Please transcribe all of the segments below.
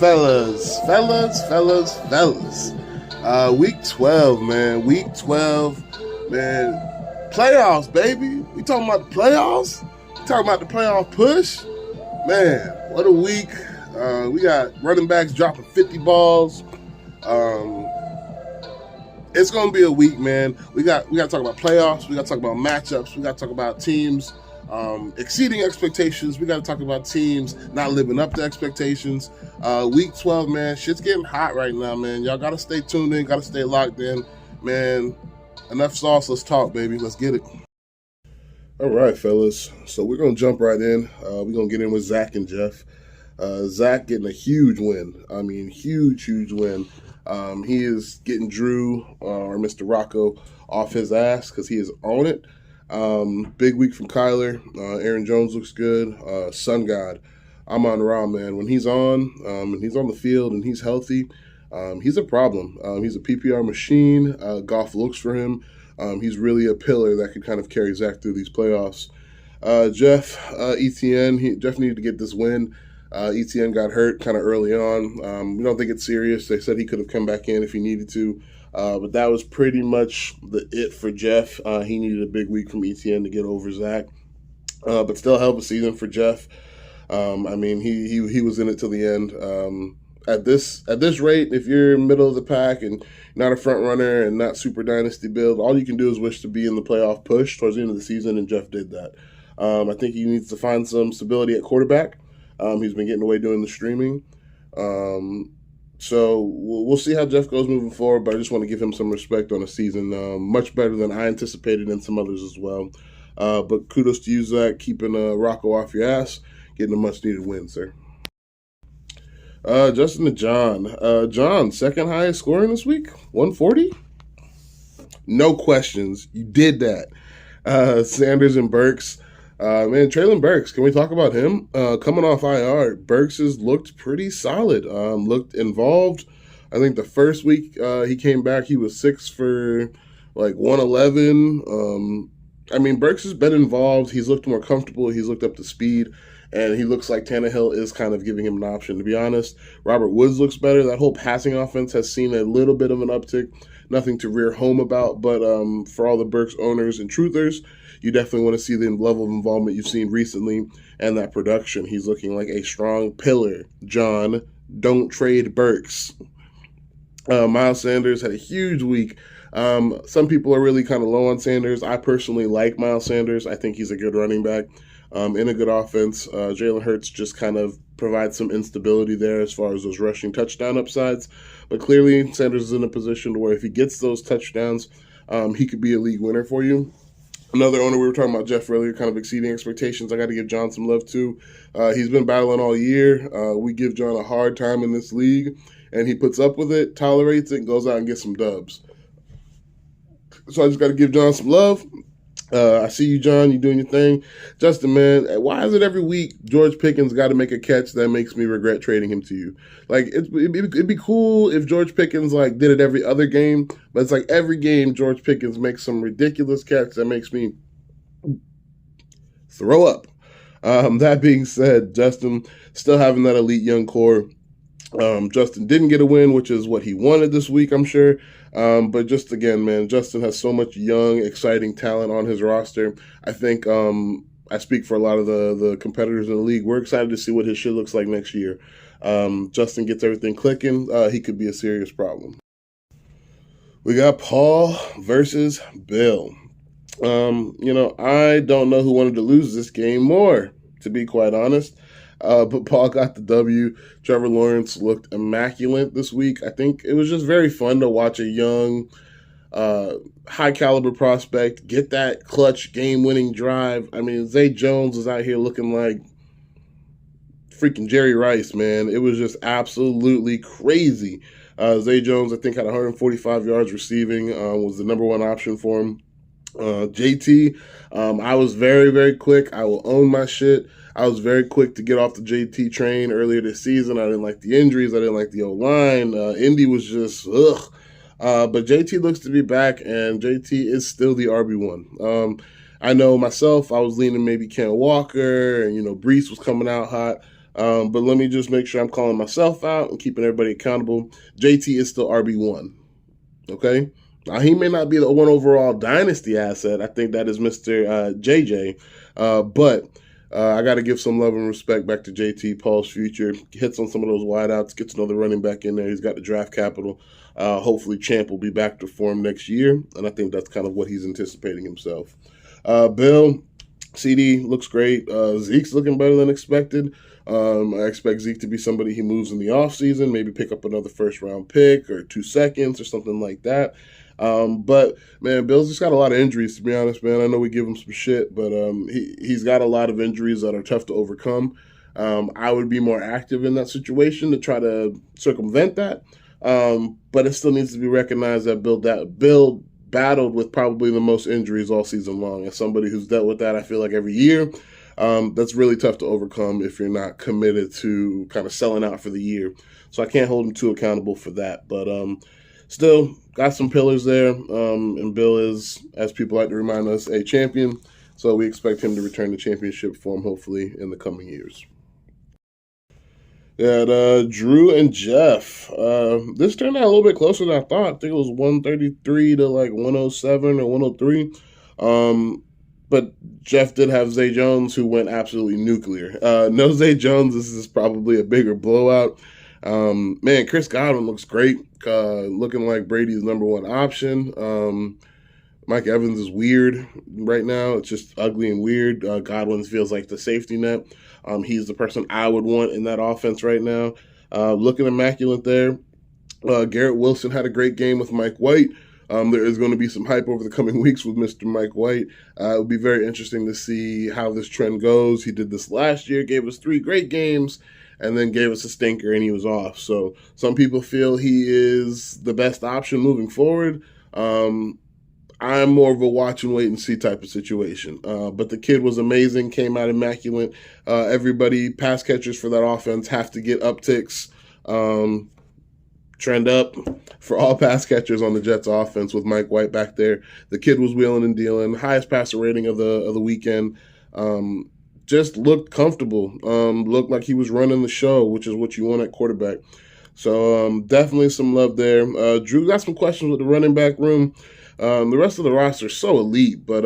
fellas. Week 12, man. Week 12, man. Playoffs, baby. We talking about the playoffs? We talking about the playoff push? Man, what a week. We got running backs dropping 50 balls. It's going to be a week, man. We got to talk about playoffs. We got to talk about matchups. We got to talk about teams exceeding expectations. We got to talk about teams not living up to expectations. Week 12, man, shit's getting hot right now, man. Y'all got to stay tuned in, got to stay locked in. Man, enough sauce, let's talk, baby. Let's get it. All right, fellas. So we're going to jump right in. We're going to get in with Zach and Jeff. Zach getting a huge win. I mean, huge win. He is getting Drew, or Mr. Rocco, off his ass because he is on it. Big week from Kyler. Aaron Jones looks good. Sun God, Amon-Ra, man. When he's on, and he's on the field and he's healthy, he's a problem. He's a PPR machine. Goff looks for him. He's really a pillar that could kind of carry Zach through these playoffs. Jeff, ETN, Jeff needed to get this win. ETN got hurt kind of early on. We don't think it's serious. They said he could have come back in if he needed to. But that was pretty much it for Jeff. He needed a big week from ETN to get over Zach. But still hell of a season for Jeff. I mean, he was in it till the end. At this rate, if you're middle of the pack and not a front runner and not super dynasty build, all you can do is wish to be in the playoff push towards the end of the season, and Jeff did that. I think he needs to find some stability at quarterback. He's been getting away doing the streaming. So we'll see how Jeff goes moving forward, but I just want to give him some respect on a season. Much better than I anticipated and some others as well. But kudos to you, Zach, keeping Rocco off your ass, getting a much-needed win, sir. Justin to John. John, second highest scoring this week, 140? No questions. You did that. Sanders and Burks. Man, Traylon Burks, can we talk about him? Coming off IR, Burks has looked pretty solid, looked involved. I think the first week he came back, he was 6 for like 111. I mean, Burks has been involved. He's looked more comfortable. He's looked up to speed, and he looks like Tannehill is kind of giving him an option. To be honest, Robert Woods looks better. That whole passing offense has seen a little bit of an uptick. Nothing to rear home about, but for all the Burks owners and truthers, you definitely want to see the level of involvement you've seen recently and that production. He's looking like a strong pillar. John, don't trade Burks. Miles Sanders had a huge week. Some people are really kind of low on Sanders. I personally like Miles Sanders. I think he's a good running back in a good offense. Jalen Hurts just kind of provides some instability there as far as those rushing touchdown upsides. But clearly, Sanders is in a position to where if he gets those touchdowns, he could be a league winner for you. Another owner, we were talking about Jeff earlier, kind of exceeding expectations. I got to give John some love, too. He's been battling all year. We give John a hard time in this league, and he puts up with it, tolerates it, and goes out and gets some dubs. So I just got to give John some love. I see you, John. You doing your thing. Justin, man, why is it every week George Pickens got to make a catch that makes me regret trading him to you? Like, it'd be cool if George Pickens, like, did it every other game, but it's like every game George Pickens makes some ridiculous catch that makes me throw up. That being said, Justin still having that elite young core. Justin didn't get a win, which is what he wanted this week, I'm sure. But just again, man, Justin has so much young, exciting talent on his roster. I think I speak for a lot of the competitors in the league. We're excited to see what his shit looks like next year. Justin gets everything clicking. He could be a serious problem. We got Paul versus Bill. I don't know who wanted to lose this game more, to be quite honest. But Paul got the W. Trevor Lawrence looked immaculate this week. I think it was just very fun to watch a young, high-caliber prospect get that clutch game-winning drive. I mean, Zay Jones was out here looking like freaking Jerry Rice, man. It was just absolutely crazy. Zay Jones, I think, had 145 yards receiving, was the number one option for him. JT, I was very, very quick. I will own my shit. I was very quick to get off the JT train earlier this season. I didn't like the injuries. I didn't like the O-line. Indy was just, ugh. But JT looks to be back, and JT is still the RB1. I know myself, I was leaning maybe Ken Walker, and, Brees was coming out hot. But let me just make sure I'm calling myself out and keeping everybody accountable. JT is still RB1. Okay? Now, he may not be the one overall dynasty asset. I think that is Mr. JJ. But I got to give some love and respect back to JT, Paul's future. Hits on some of those wideouts, gets another running back in there. He's got the draft capital. Hopefully, Champ will be back to form next year. And I think that's kind of what he's anticipating himself. Bill, CD looks great. Zeke's looking better than expected. I expect Zeke to be somebody he moves in the offseason, maybe pick up another first-round pick or 2 seconds or something like that. But, man, Bill's just got a lot of injuries, to be honest, man. I know we give him some shit, but he's got a lot of injuries that are tough to overcome. I would be more active in that situation to try to circumvent that. But it still needs to be recognized that Bill battled with probably the most injuries all season long. As somebody who's dealt with that, I feel like every year, that's really tough to overcome if you're not committed to kind of selling out for the year. So I can't hold him too accountable for that. But still, got some pillars there. And Bill is, as people like to remind us, a champion. So we expect him to return to championship form, hopefully, in the coming years. Yeah, Drew and Jeff. This turned out a little bit closer than I thought. I think it was 133 to like 107 or 103. But Jeff did have Zay Jones, who went absolutely nuclear. No Zay Jones, this is probably a bigger blowout. Man, Chris Godwin looks great, looking like Brady's number one option. Mike Evans is weird right now. It's just ugly and weird. Godwin feels like the safety net. He's the person I would want in that offense right now. Looking immaculate there. Garrett Wilson had a great game with Mike White. There is going to be some hype over the coming weeks with Mr. Mike White. It would be very interesting to see how this trend goes. He did this last year, gave us 3 great games, and then gave us a stinker, and he was off. So some people feel he is the best option moving forward. I'm more of a watch and wait and see type of situation. But the kid was amazing, came out immaculate. Everybody, pass catchers for that offense have to get upticks. Trend up for all pass catchers on the Jets offense with Mike White back there. The kid was wheeling and dealing. Highest passer rating of the weekend. Just looked comfortable. Looked like he was running the show, which is what you want at quarterback. So definitely some love there. Drew got some questions with the running back room. The rest of the roster is so elite, but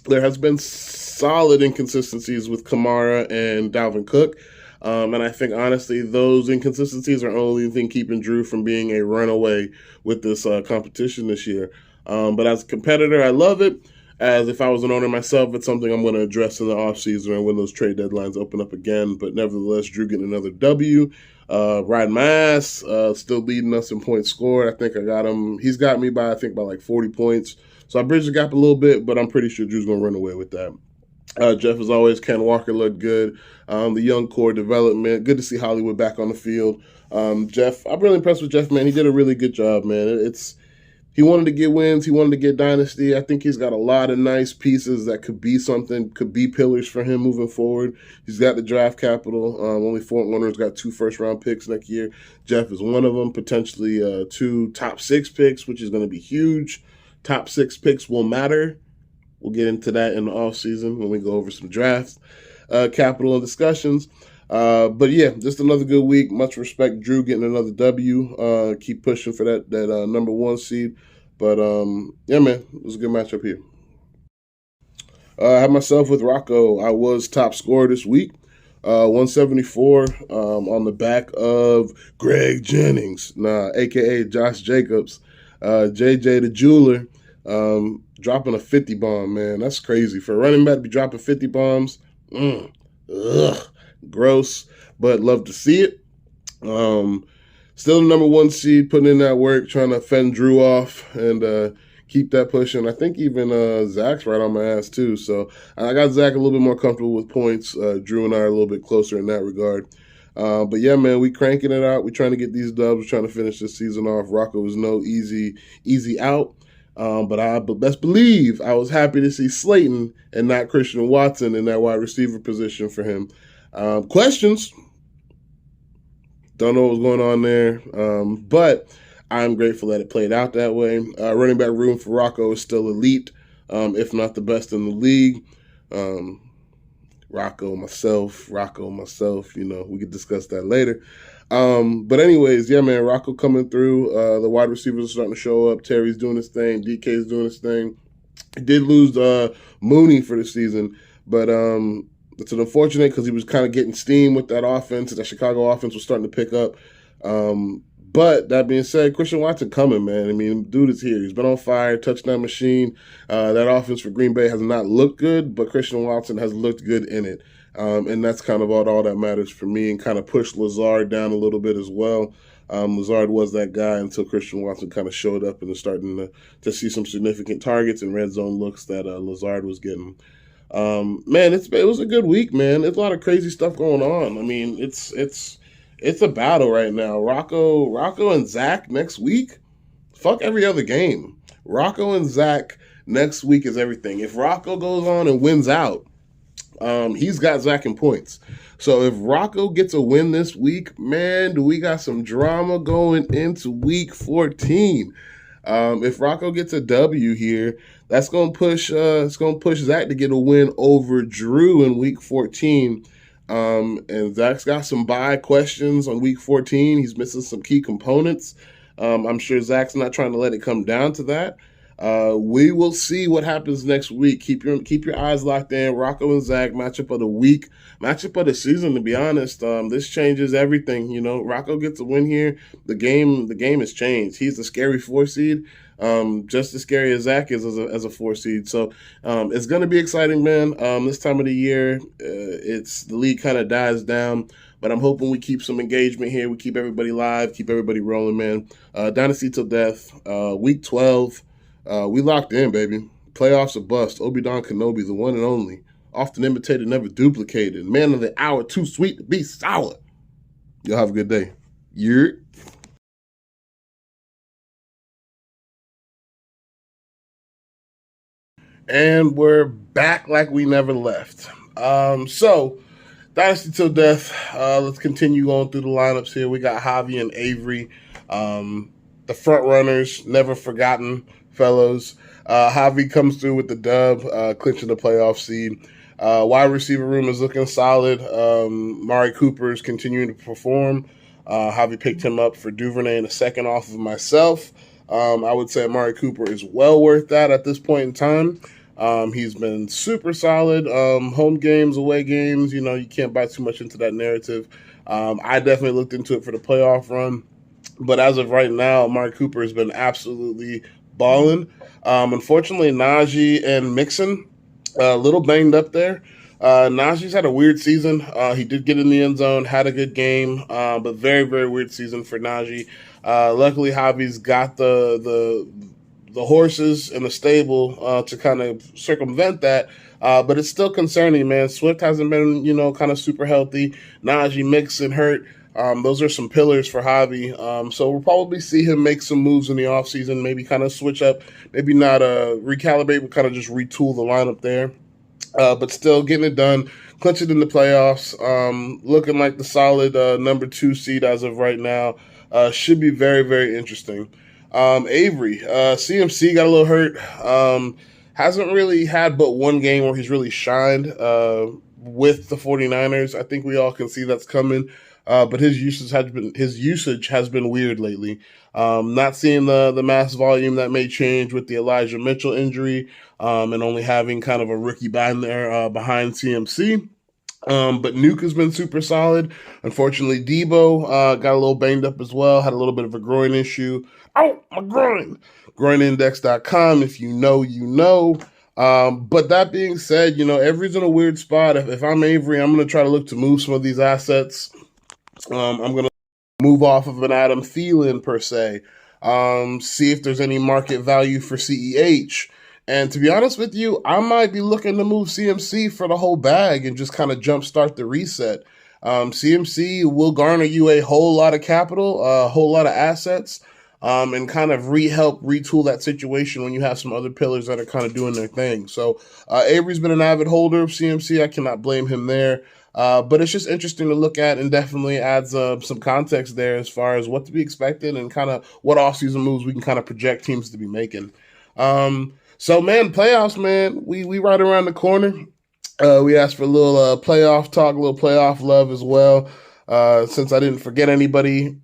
there has been solid inconsistencies with Kamara and Dalvin Cook. And I think, honestly, those inconsistencies are only thing keeping Drew from being a runaway with this competition this year. But as a competitor, I love it. As if I was an owner myself, it's something I'm going to address in the offseason and when those trade deadlines open up again. But nevertheless, Drew getting another W. Riding my ass, still leading us in points scored. I think I got him. He's got me by like 40 points. So I bridged the gap a little bit, but I'm pretty sure Drew's going to run away with that. Jeff, as always, Ken Walker looked good. The young core development. Good to see Hollywood back on the field. Jeff, I'm really impressed with Jeff, man. He did a really good job, man. He wanted to get wins. He wanted to get dynasty. I think he's got a lot of nice pieces that could be something, could be pillars for him moving forward. He's got the draft capital. Only Fort Warner's got 2 first-round picks next year. Jeff is one of them, potentially 2 top 6 picks, which is going to be huge. Top 6 picks will matter. We'll get into that in the offseason when we go over some drafts, capital, and discussions. But yeah, just another good week. Much respect, Drew, getting another W. Keep pushing for that number 1 seed. But yeah, man, it was a good matchup here. I had myself with Rocco. I was top scorer this week, 174 on the back of Greg Jennings, aka Josh Jacobs, JJ the Jeweler, dropping a 50 bomb. Man, that's crazy for a running back to be dropping 50 bombs. Gross, but love to see it. Still the number 1 seed, putting in that work, trying to fend Drew off and keep that pushing. I think even Zach's right on my ass too. So I got Zach a little bit more comfortable with points. Drew and I are a little bit closer in that regard. But yeah, man, we cranking it out. We're trying to get these dubs. We're trying to finish this season off. Rocco was no easy out. But best believe I was happy to see Slayton and not Christian Watson in that wide receiver position for him. Questions. Don't know what was going on there. But I'm grateful that it played out that way. Running back room for Rocco is still elite, if not the best in the league. Rocco, myself. We could discuss that later. But anyways, yeah, man, Rocco coming through. The wide receivers are starting to show up. Terry's doing his thing. DK's doing his thing. He did lose Mooney for the season, but it's an unfortunate because he was kind of getting steam with that offense. That Chicago offense was starting to pick up. But that being said, Christian Watson coming, man. I mean, dude is here. He's been on fire, touchdown machine. That offense for Green Bay has not looked good, but Christian Watson has looked good in it. And that's kind of all that matters for me, and kind of pushed Lazard down a little bit as well. Lazard was that guy until Christian Watson kind of showed up and is starting to see some significant targets and red zone looks that Lazard was getting. Man, it was a good week, man. There's a lot of crazy stuff going on. I mean, it's a battle right now. Rocco and Zach next week. Fuck every other game. Rocco and Zach next week is everything. If Rocco goes on and wins out, he's got Zach in points. So if Rocco gets a win this week, man, do we got some drama going into week 14. If Rocco gets a W here, that's gonna push Zach to get a win over Drew in week 14. And Zach's got some bye questions on week 14. He's missing some key components. I'm sure Zach's not trying to let it come down to that. We will see what happens next week. Keep your eyes locked in. Rocco and Zach, matchup of the week, matchup of the season, to be honest. This changes everything. Rocco gets a win here. The game has changed. He's the scary 4 seed. Just as scary as Zach is as a 4 seed. So it's going to be exciting, man. This time of the year, the league kind of dies down. But I'm hoping we keep some engagement here. We keep everybody live, keep everybody rolling, man. Dynasty till death. Week 12. We locked in, baby. Playoffs a bust. Obi-Wan Kenobi, the one and only. Often imitated, never duplicated. Man of the hour, too sweet to be sour. Y'all have a good day. Yeah. And we're back like we never left. So, Dynasty till death. Let's continue going through the lineups here. We got Javi and Avery. The front runners, never forgotten fellows. Javi comes through with the dub, clinching the playoff seed. Wide receiver room is looking solid. Mari Cooper is continuing to perform. Javi picked him up for Duvernay in a second off of myself. I would say Mari Cooper is well worth that at this point in time. He's been super solid. Home games, away games, you can't buy too much into that narrative. I definitely looked into it for the playoff run. But as of right now, Amari Cooper has been absolutely balling. Unfortunately, Najee and Mixon, a little banged up there. Najee's had a weird season. He did get in the end zone, had a good game, but very, very weird season for Najee. Luckily, Javi's got the horses in the stable to kind of circumvent that. But it's still concerning, man. Swift hasn't been, kind of super healthy. Najee, Mixon hurt. Those are some pillars for Javi. So we'll probably see him make some moves in the offseason, maybe kind of switch up, maybe not recalibrate, but kind of just retool the lineup there. But still getting it done, clinch it in the playoffs, looking like the solid number 2 seed as of right now. Should be very, very interesting. Avery, CMC got a little hurt. Hasn't really had but one game where he's really shined with the 49ers. I think we all can see that's coming. But his usage has been weird lately. Not seeing the mass volume that may change with the Elijah Mitchell injury, and only having kind of a rookie behind there behind CMC. But Nuke has been super solid. Unfortunately, Debo got a little banged up as well. Had a little bit of a groin issue. Oh, my groin! Groinindex.com. If you know, you know. But that being said, Avery's in a weird spot. If I'm Avery, I'm going to try to look to move some of these assets. I'm going to move off of an Adam Thielen, per se. See if there's any market value for CEH. And to be honest with you, I might be looking to move CMC for the whole bag and just kind of jumpstart the reset. CMC will garner you a whole lot of capital, a whole lot of assets, and kind of help retool that situation when you have some other pillars that are kind of doing their thing. So Avery's been an avid holder of CMC. I cannot blame him there. But it's just interesting to look at, and definitely adds some context there as far as what to be expected and kind of what offseason moves we can kind of project teams to be making. So, man, playoffs, man, we right around the corner. We asked for a little playoff talk, a little playoff love as well. Since I didn't forget anybody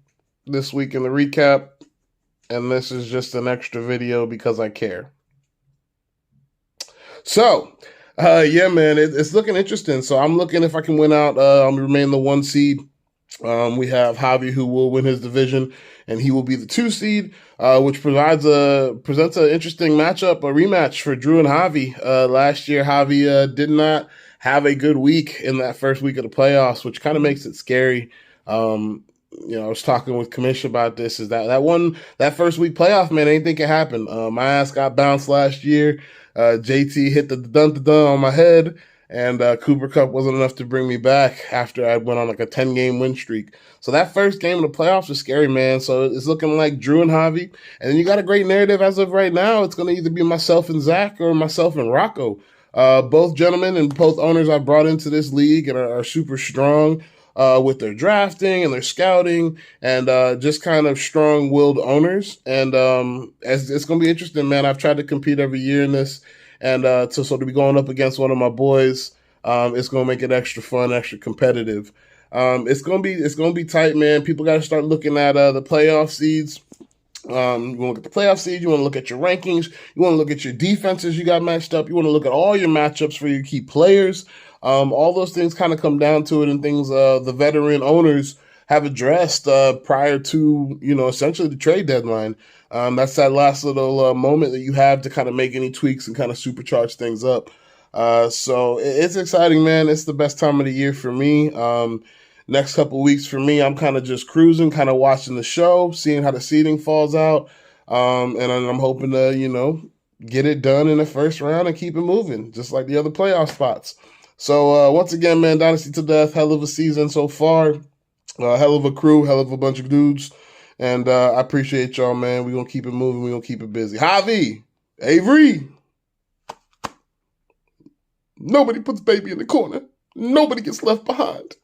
this week in the recap, and this is just an extra video because I care. So, yeah, man, it's looking interesting. So I'm looking if I can win out. I'm remain the 1 seed. We have Javi who will win his division, and he will be the 2 seed, which presents an interesting matchup, a rematch for Drew and Javi. Last year, Javi did not have a good week in that first week of the playoffs, which kind of makes it scary. I was talking with Kamish about this. Is that first week playoff, man? Anything can happen. My ass got bounced last year. JT hit the dun on my head. And Cooper Cup wasn't enough to bring me back after I went on like a 10-game win streak. So that first game of the playoffs was scary, man. So it's looking like Drew and Javi. And then you got a great narrative as of right now. It's going to either be myself and Zach or myself and Rocco. Both gentlemen and both owners I brought into this league and are super strong with their drafting and their scouting and just kind of strong-willed owners. And it's going to be interesting, man. I've tried to compete every year in this. And so to be going up against one of my boys, it's gonna make it extra fun, extra competitive. It's gonna be tight, man. People got to start looking at the playoff seeds. You want to look at the playoff seeds. You want to look at your rankings. You want to look at your defenses you got matched up. You want to look at all your matchups for your key players. All those things kind of come down to it, and things the veteran owners have addressed prior to essentially the trade deadline. That's that last little moment that you have to kind of make any tweaks and kind of supercharge things up. So it's exciting, man. It's the best time of the year for me. Next couple weeks for me, I'm kind of just cruising, kind of watching the show, seeing how the seeding falls out. And I'm hoping to, get it done in the first round and keep it moving, just like the other playoff spots. So once again, man, Dynasty to Death, hell of a season so far. Hell of a crew, hell of a bunch of dudes. And I appreciate y'all, man. We're going to keep it moving. We're going to keep it busy. Javi, Avery. Nobody puts baby in the corner. Nobody gets left behind.